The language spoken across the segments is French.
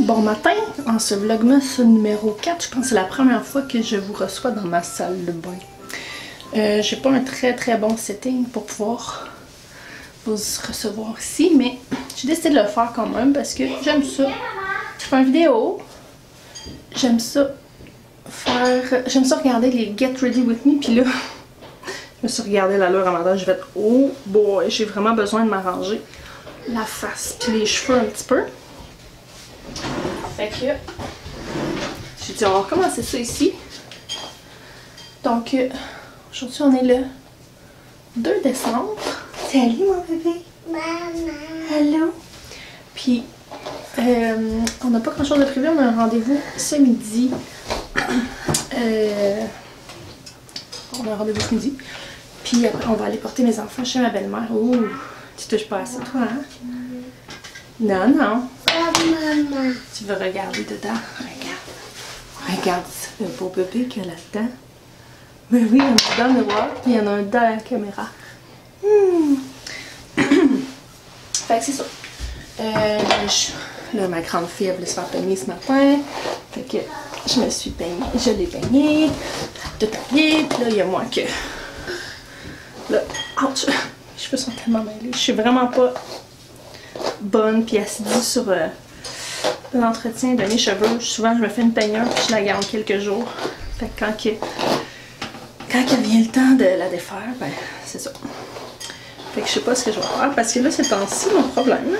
Bon matin, en ce vlogmas numéro 4, je pense que c'est la première fois que je vous reçois dans ma salle de bain. J'ai pas un très bon setting pour pouvoir vous recevoir ici, mais j'ai décidé de le faire quand même parce que j'aime ça. Je fais une vidéo, j'aime ça regarder les Get Ready With Me, puis là, je me suis regardé la l'heure à matin, j'ai fait « Oh boy, j'ai vraiment besoin de m'arranger la face puis les cheveux un petit peu. » Fait que j'ai dit on va recommencer ça ici. Donc aujourd'hui on est le 2 décembre. Salut mon bébé. Maman. Allô. Puis on n'a pas grand chose de prévu, on a un rendez-vous ce midi. On a un rendez-vous ce midi. Puis après on va aller porter mes enfants chez ma belle-mère. Ouh, tu touches pas à ça toi hein? Non, non. Maman. Tu veux regarder dedans? Regarde. Regarde ça, le beau bébé qu'il y a là-dedans. Mais oui, il y en a dans le miroir, puis il y en a un dans la caméra. Fait que c'est ça. Là, ma grande fille, elle voulait se faire peigner ce matin. Fait que je me suis peignée. Je l'ai peignée. Tout habillé. Puis là, il y a moi que... Là, ouch! Mes cheveux sont tellement mêlés. Je suis vraiment pas bonne puis assidue sur l'entretien de mes cheveux. Souvent, je me fais une peignure puis je la garde quelques jours. Fait que quand il vient le temps de la défaire, ben c'est ça. Fait que je sais pas ce que je vais faire parce que là, c'est temps-ci mon problème.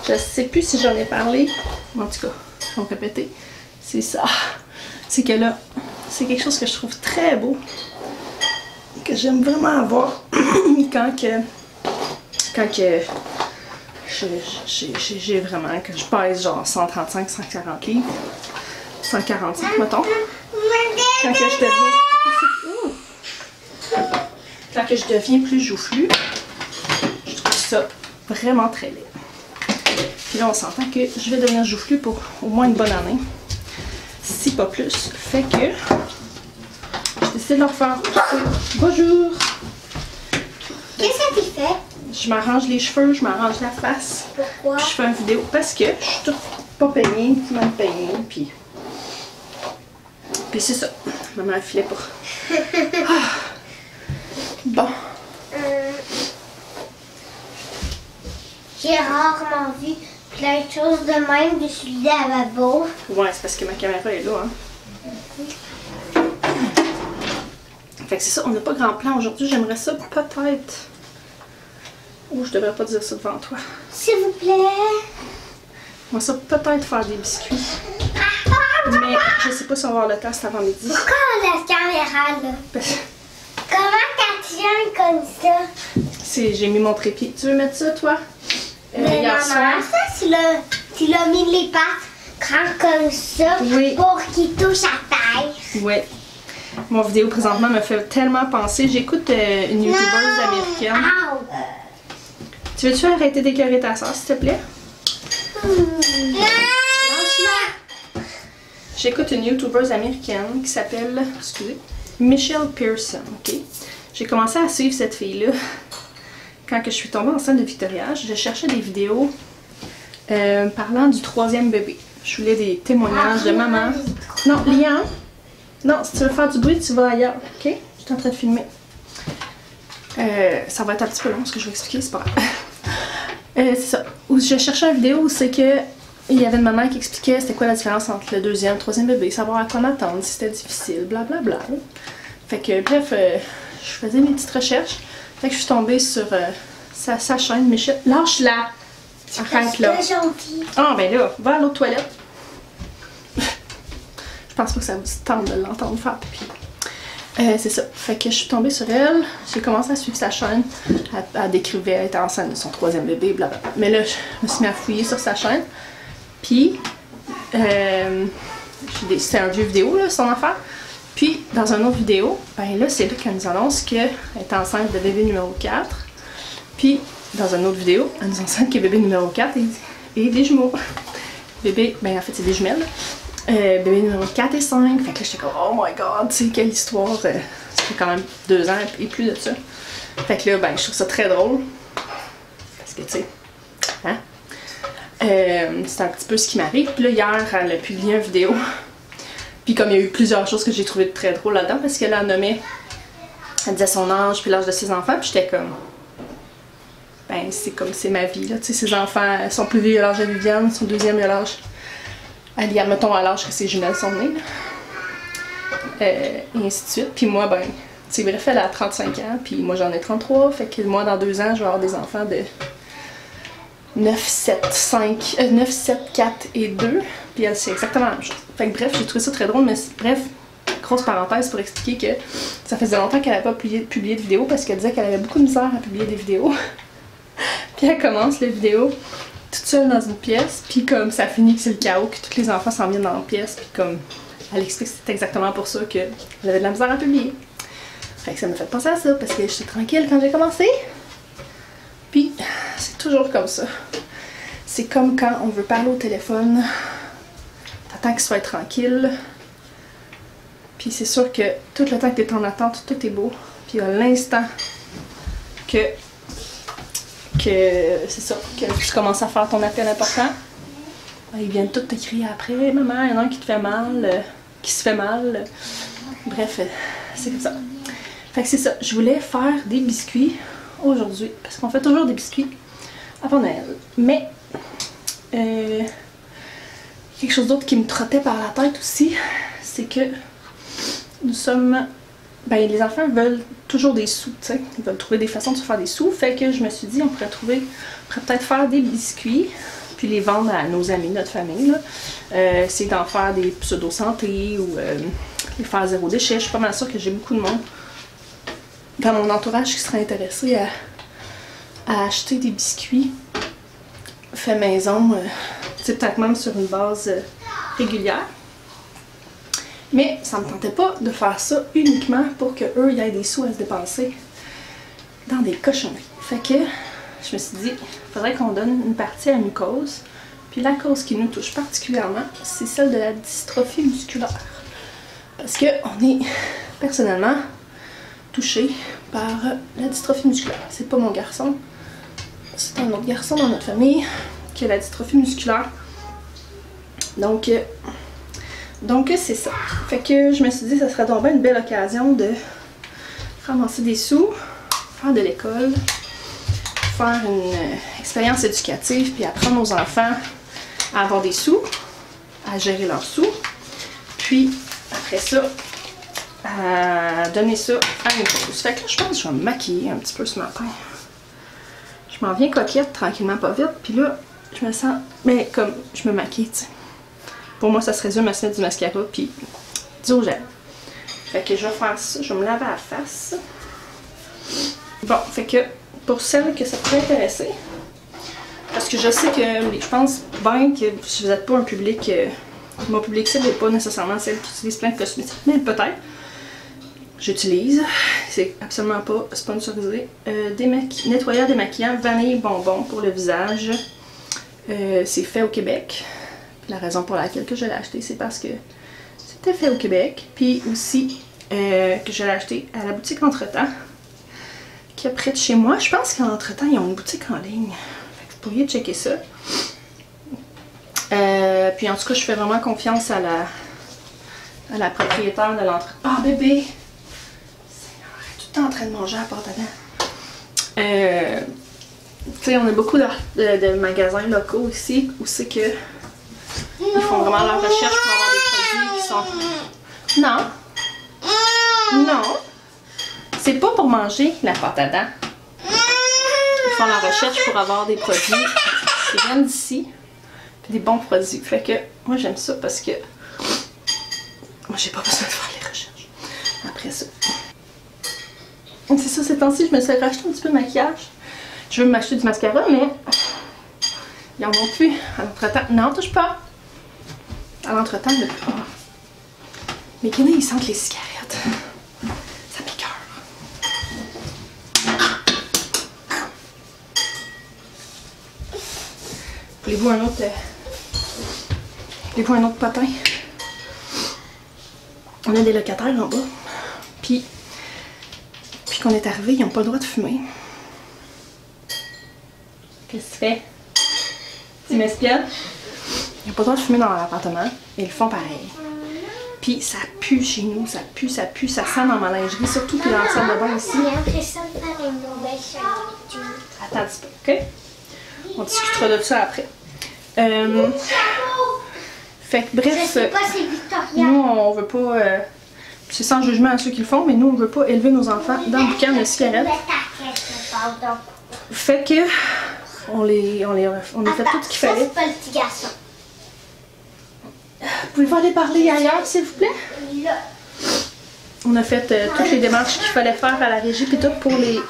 Je sais plus si j'en ai parlé. En tout cas, je vais me répéter. C'est ça. C'est que là, c'est quelque chose que je trouve très beau. Que j'aime vraiment avoir quand j'ai vraiment, que je pèse genre 135, 140 livres, 145 mettons. Quand que je deviens plus joufflue, je trouve ça vraiment très laid. Puis là on s'entend que je vais devenir joufflue pour au moins une bonne année, si pas plus. Fait que je décide de leur faire bonjour. Qu'est-ce que tu fais? Je m'arrange les cheveux, je m'arrange la face. Pourquoi? Puis je fais une vidéo parce que je suis toute pas peignée, mal peignée, puis c'est ça. Maman a filé pour. Ah. Bon. J'ai rarement vu plein de choses de même dessus le lavabo. Ouais, c'est parce que ma caméra est là, hein. Fait que c'est ça, on n'a pas grand plan aujourd'hui. J'aimerais ça peut-être... Oh, je devrais pas dire ça devant toi. S'il vous plaît. Moi, ça peut-être faire des biscuits. Mais je sais pas si on va avoir le temps cet avant-midi. Pourquoi on a la caméra là? Comment t'as tiens comme ça? J'ai mis mon trépied. Tu veux mettre ça, toi? Mais hier soir? ça, tu l'as mis les pattes grandes comme ça Oui. pour qu'il touche à taille. Ouais. Mon vidéo présentement me fait tellement penser. J'écoute une youtubeuse américaine. Ow. Tu veux-tu arrêter d'écœurer ta soeur, s'il te plaît? Lâche-la. J'écoute une youtubeuse américaine qui s'appelle, excusez, Michelle Pearson, ok? J'ai commencé à suivre cette fille-là quand que je suis tombée enceinte de Victoria. Je cherchais des vidéos parlant du 3e bébé. Je voulais des témoignages de maman. Non, Liam! Non, si tu veux faire du bruit, tu vas ailleurs, ok? Je suis en train de filmer. Ça va être un petit peu long ce que je vais expliquer, c'est pas grave. C'est ça. Où je cherchais une vidéo où c'est que il y avait une maman qui expliquait c'était quoi la différence entre le 2e et le 3e bébé, savoir à quoi m'attendre, si c'était difficile, blablabla. Fait que bref, je faisais mes petites recherches. Fait que je suis tombée sur sa chaîne Michelle. Lâche-la! Arrête là. C'est gentil. Ah ben là, va à l'autre toilette. Je pense pas que ça vous tente de l'entendre faire pipi. C'est ça. Fait que je suis tombée sur elle. J'ai commencé à suivre sa chaîne. Elle décrivait, elle était enceinte de son 3e bébé, blablabla. Mais là, je me suis mis à fouiller sur sa chaîne. Puis, c'est un vieux vidéo, là, son affaire. Puis, dans une autre vidéo, ben là, c'est là qu'elle nous annonce qu'elle est enceinte de bébé numéro 4. Puis, dans une autre vidéo, elle nous enceinte que bébé numéro 4 et des jumeaux. Bébé, ben en fait, c'est des jumelles. Bébé numéro 4 et 5. Fait que là, j'étais comme, oh my god, tu sais, quelle histoire. Ça fait quand même 2 ans et plus de ça. Fait que là, ben, je trouve ça très drôle. Parce que, tu sais, hein? C'est un petit peu ce qui m'arrive. Puis là, hier, elle a publié une vidéo. Puis comme il y a eu plusieurs choses que j'ai trouvé très drôles là-dedans, parce qu'elle a nommé, elle disait son âge, puis l'âge de ses enfants, puis j'étais comme... Ben, c'est ma vie, là. Tu sais, ses enfants sont plus vieux à l'âge de Viviane, son deuxième à l'âge... mettons à l'âge que ses jumelles sont nées, et ainsi de suite. Puis moi, ben, tu sais, bref, elle a 35 ans, puis moi j'en ai 33, fait que moi, dans 2 ans, je vais avoir des enfants de 9, 7, 4 et 2, puis elle, c'est exactement la même chose. Fait que bref, j'ai trouvé ça très drôle, mais bref, grosse parenthèse pour expliquer que ça faisait longtemps qu'elle n'avait pas publié de vidéo parce qu'elle disait qu'elle avait beaucoup de misère à publier des vidéos. Puis elle commence la vidéo toute seule dans une pièce, puis comme ça finit que c'est le chaos, que tous les enfants s'en viennent dans la pièce, puis comme elle explique que c'était exactement pour ça qu'elle avait de la misère à publier. Fait que ça m'a fait penser à ça, parce que j'étais tranquille quand j'ai commencé. Puis c'est toujours comme ça. C'est comme quand on veut parler au téléphone, t'attends qu'il soit tranquille, puis c'est sûr que tout le temps que t'es en attente, tout est beau, puis à l'instant que c'est ça, que tu commences à faire ton appel important, ben, ils viennent tous te crier après, maman, il y en a un qui te fait mal, qui se fait mal. Bref, c'est comme ça. Fait que c'est ça, je voulais faire des biscuits aujourd'hui, parce qu'on fait toujours des biscuits avant Noël. Mais, quelque chose d'autre qui me trottait par la tête aussi, c'est que nous sommes... Ben, les enfants veulent toujours des sous, tu sais. Ils veulent trouver des façons de se faire des sous. Fait que je me suis dit, on pourrait peut-être faire des biscuits, puis les vendre à nos amis, notre famille, là. Essayer d'en faire des pseudo-santé ou les faire zéro déchet. Je suis pas mal sûre que j'ai beaucoup de monde dans mon entourage qui serait intéressé à acheter des biscuits faits maison, tu sais, peut-être même sur une base régulière. Mais ça me tentait pas de faire ça uniquement pour qu'eux y aient des sous à se dépenser dans des cochonneries. Fait que je me suis dit, il faudrait qu'on donne une partie à une cause. Puis la cause qui nous touche particulièrement, c'est celle de la dystrophie musculaire. Parce que on est personnellement touché par la dystrophie musculaire. C'est pas mon garçon, c'est un autre garçon dans notre famille qui a la dystrophie musculaire. Donc c'est ça. Fait que je me suis dit que ça serait donc bien une belle occasion de ramasser des sous, faire de l'école, faire une expérience éducative, puis apprendre aux enfants à avoir des sous, à gérer leurs sous, puis après ça, à donner ça à une cause. Fait que là, je pense que je vais me maquiller un petit peu ce matin. Je m'en viens coquette, tranquillement, pas vite, puis là, je me sens, mais comme je me maquille, tu sais. Pour moi, ça se résume à se mettre du mascara puis du rouge à lèvres. Fait que je vais faire ça. Je vais me laver la face. Bon, fait que pour celles que ça pourrait intéresser, parce que je sais que, je pense bien que si vous n'êtes pas un public, mon public cible n'est pas nécessairement celle qui utilise plein de cosmétiques, mais peut-être. J'utilise, c'est absolument pas sponsorisé, nettoyeur démaquillant vanille bonbon pour le visage. C'est fait au Québec. La raison pour laquelle que je l'ai acheté, c'est parce que c'était fait au Québec. Puis aussi que je l'ai acheté à la boutique Entretemps, qui est près de chez moi. Je pense qu'Entretemps, ils ont une boutique en ligne. Fait que vous pourriez checker ça. Puis en tout cas, je fais vraiment confiance à la propriétaire de l'Entretemps. Ah, bébé! Seigneur, elle est tout le temps en train de manger à la porte dedans. Tu sais, on a beaucoup de magasins locaux ici où c'est que ils font vraiment leur recherche pour avoir des produits qui sont... Non. Non. C'est pas pour manger la pâte à dents. Ils font leur recherche pour avoir des produits qui viennent d'ici. Des bons produits. Fait que moi j'aime ça parce que moi j'ai pas besoin de faire les recherches. Après ça. C'est ça, ces temps-ci, je me suis racheté un petit peu de maquillage. Je veux m'acheter du mascara, mais ils en ont plus. À l'entretemps. Non, touche pas. À l'entretemps, mes guenilles, ils sentent les cigarettes. Ça m'écoeure. Voulez-vous un autre... Voulez-vous un autre potin? On a des locataires en bas. Puis qu'on est arrivé, ils n'ont pas le droit de fumer. Qu'est-ce que tu fais? Ils m'espionnent. Ils n'ont pas le droit de fumer dans l'appartement. Ils le font pareil. Puis ça pue chez nous, ça pue, ça sent dans ma lingerie, surtout puis dans la salle de bain ici. J'ai l'impression de faire une nouvelle chaîne. Attends un petit peu, ok? On discutera de ça après. Fait que bref, Je sais pas, c'est Victoria. nous on veut pas, c'est sans jugement à ceux qui le font, mais nous on veut pas élever nos enfants dans le boucan de cigarettes. Fait que on a fait tout ce qu'il fallait. C'est pas le petit garçon. Pouvez-vous aller parler ailleurs, s'il vous plaît? Là. On a fait toutes les démarches qu'il fallait faire à la régie puis tout pour les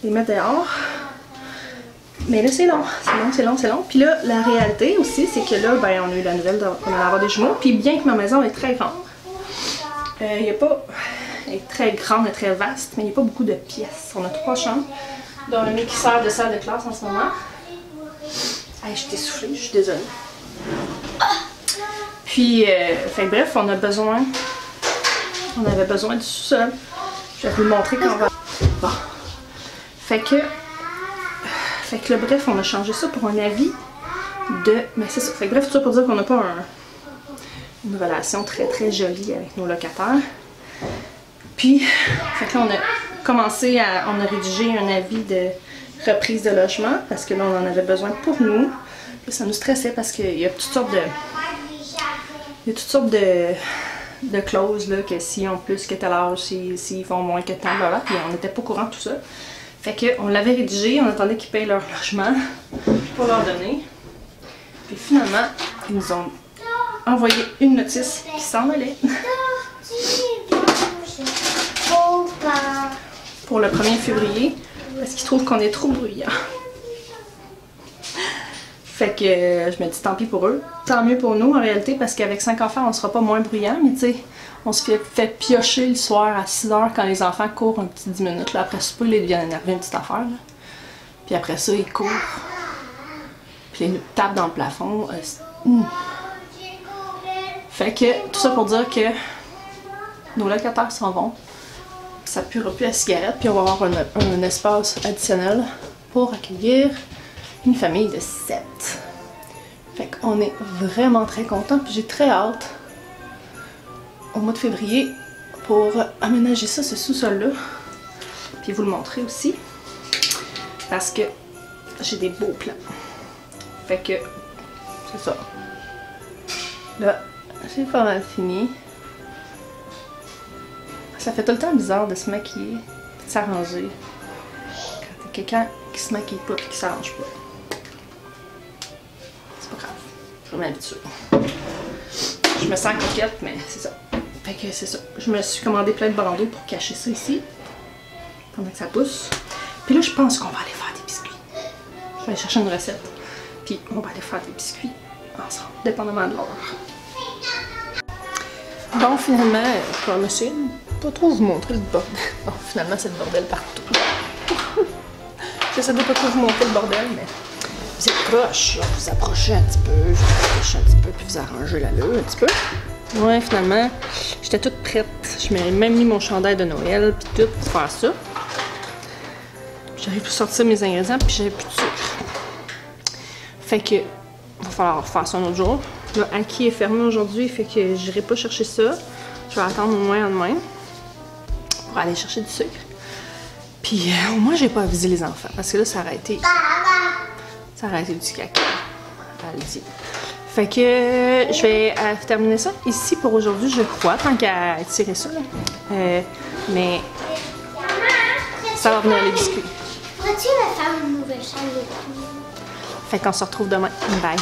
mettre dehors. Mais là, c'est long. Puis là, la réalité aussi, c'est que là, ben, on a eu la nouvelle qu'on allait avoir des jumeaux. Puis bien que ma maison est très grande, elle est très grande et très vaste, mais il n'y a pas beaucoup de pièces. On a 3 chambres, dont une qui sert de salle de classe en ce moment. Hey, je suis essoufflée, je suis désolée. Puis, bref, on avait besoin du sous-sol. Je vais vous le montrer quand on va... Bon. Fait que là, bref, on a changé ça pour un avis de... Mais c'est ça. Fait que bref, tout ça pour dire qu'on n'a pas une relation très très jolie avec nos locataires. Puis, fait que là, on a rédigé un avis de reprise de logement parce que là, on en avait besoin pour nous. Puis ça nous stressait parce qu'il y a toutes sortes de clauses là, que s'ils ont plus que telle âge, s'ils font moins que tant, voilà, puis on n'était pas au courant de tout ça. Fait qu'on l'avait rédigé, on attendait qu'ils payent leur logement pour leur donner. Puis finalement, ils nous ont envoyé une notice qui s'en allait. Pour le 1er février, parce qu'ils trouvent qu'on est trop bruyant. Fait que je me dis tant pis pour eux. Tant mieux pour nous en réalité, parce qu'avec 5 enfants, on sera pas moins bruyant, mais tu sais, on se fait piocher le soir à 6 h quand les enfants courent un petit 10 minutes. Là. Après ça, ils deviennent énervés, une petite affaire. Là. Puis après ça, ils courent. Puis ils nous tapent dans le plafond. Fait que tout ça pour dire que nos locataires s'en vont. Ça ne puera plus la cigarette, puis on va avoir un espace additionnel pour accueillir une famille de 7. Fait qu'on est vraiment très contents, puis j'ai très hâte au mois de février pour aménager ça, ce sous-sol-là, puis vous le montrer aussi, parce que j'ai des beaux plans. Fait que, c'est ça. Là, j'ai pas mal fini. Ça fait tout le temps bizarre de se maquiller, de s'arranger, quand t'as quelqu'un qui se maquille pas et qui s'arrange pas. C'est pas grave, je vais m'habituer. Je me sens coquette, mais c'est ça. Fait que c'est ça. Je me suis commandé plein de bandeaux pour cacher ça ici, pendant que ça pousse. Puis là, je pense qu'on va aller faire des biscuits. Je vais aller chercher une recette, puis on va aller faire des biscuits ensemble, dépendamment de l'heure. Bon, finalement, comme monsieur, pas trop vous montrer le bordel. Bon, finalement, c'est le bordel partout. J'essaie de pas trop vous montrer le bordel, mais vous êtes proche. Vous approchez un petit peu, vous approchez un petit peu, puis vous arrangez l'allure un petit peu. Ouais, finalement, j'étais toute prête. Je m'avais même mis mon chandail de Noël, puis tout, pour faire ça. J'arrive pour sortir mes ingrédients, puis j'avais plus de sucre. Fait que, va falloir faire ça un autre jour. Là, Aki est fermé aujourd'hui, fait que j'irai pas chercher ça. Je vais attendre au moins demain pour aller chercher du sucre. Puis au moins, j'ai pas avisé les enfants, parce que là, ça aurait été du caca. Elle dit. Fait que je vais terminer ça ici pour aujourd'hui, je crois, tant qu'à tirer ça. Là. Mais ça va venir les biscuits. Pourrais-tu me faire une nouvelle chaîne? Fait qu'on se retrouve demain. Bye!